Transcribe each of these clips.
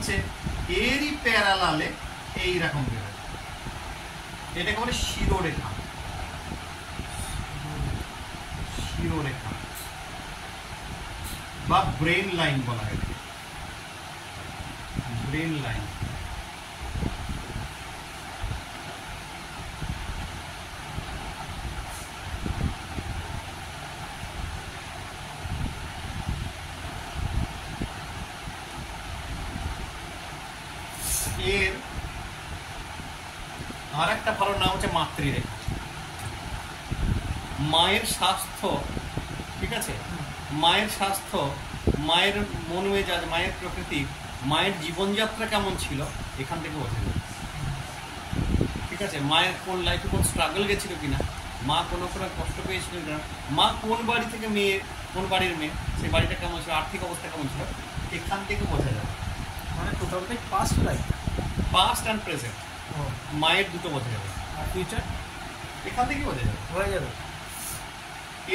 হচ্ছে এরই প্যারালালে এইরকম বেরোয়, এটাকে বলে শিরোরেখা। শিরোরেখা বা ব্রেন লাইন বলা হয়, ব্রেন লাইন। এর আর একটা ভালো নাম হচ্ছে মাতৃরেখা। মায়ের স্বাস্থ্য, ঠিক আছে, মায়ের স্বাস্থ্য, মায়ের মন মেজাজ, মায়ের প্রকৃতি, মায়ের জীবনযাত্রা কেমন ছিল এখান থেকে বোঝা যায়। ঠিক আছে, মায়ের কোন লাইফে কোন স্ট্রাগল গেছিল কিনা, মা কোনো কোনো কষ্ট পেয়েছিল কিনা, মা কোন বাড়ি থেকে মেয়ে, কোন বাড়ির মেয়ে, সেই বাড়িটা কেমন ছিল, আর্থিক অবস্থা কেমন ছিল, এখান থেকে বোঝা যায়। মানে টোটালটাই past life, past and present, মায়ের দুটো বোঝা যাবে। আর ফিউচার এখান থেকে বোঝা যাবে, হয়ে যাবে।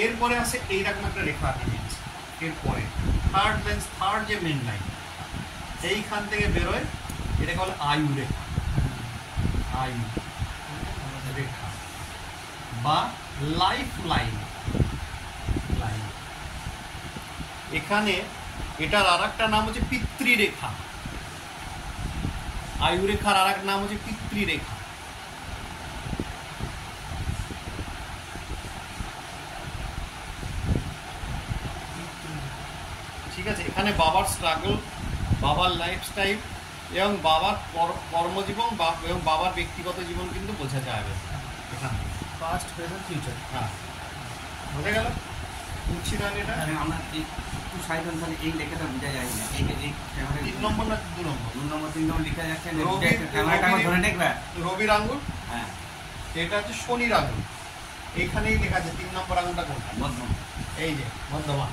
এরপরে আসে এইরকম একটা রেখা আঁকে দিয়েছে। এরপরে থার্ড লেন্স, থার্ড যে মেন লাইন, এইখান থেকে বেরোয়, এটাকে বলে আয়ু রেখা। আয়ু রেখা বা লাইফ লাইন। লাইন এখানে এটার আর একটা নাম হচ্ছে পিতৃরেখা। আয়ু রেখার আর এক নাম হচ্ছে পিতৃরেখা। ঠিক আছে, এখানে বাবার স্ট্রাগল, বাবার লাইফস্টাইল এবং বাবার কর্মজীবন এবং বাবার ব্যক্তিগত জীবন কিন্তু বোঝা যাবে এখান থেকে। Past, present, future. হ্যাঁ, বোঝা গেল? বুঝছি না এটা? আমরা একটু সাইড তাহলে এই লেখাটা বোঝা যায় না। এই 3 নম্বর না 2 নম্বর? 2 নম্বর 3 নম্বর লেখা যাচ্ছে না। রবির- ক্যামেরাটা আমার ধরে দেখবে। রবির আঙ্গুল, হ্যাঁ, এটা হচ্ছে শনির আঙ্গুল। এইখানেই লেখা আছে 3 নম্বর আঙ্গুলটা কোনটা। মধ্যম। এই যে মধ্যমা।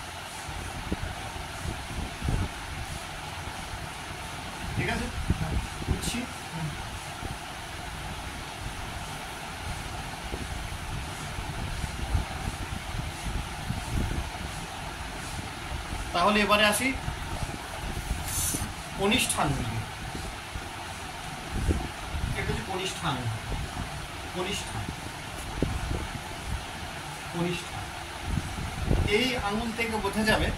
ঠিক আছে, বুঝছি। তাহলে এবারে আসি কনিষ্ঠান দিকে। এটা হচ্ছে কনিষ্ঠান। কনিষ্ঠান, কনিষ্ঠান এই আঙুল থেকে বোঝা যাবে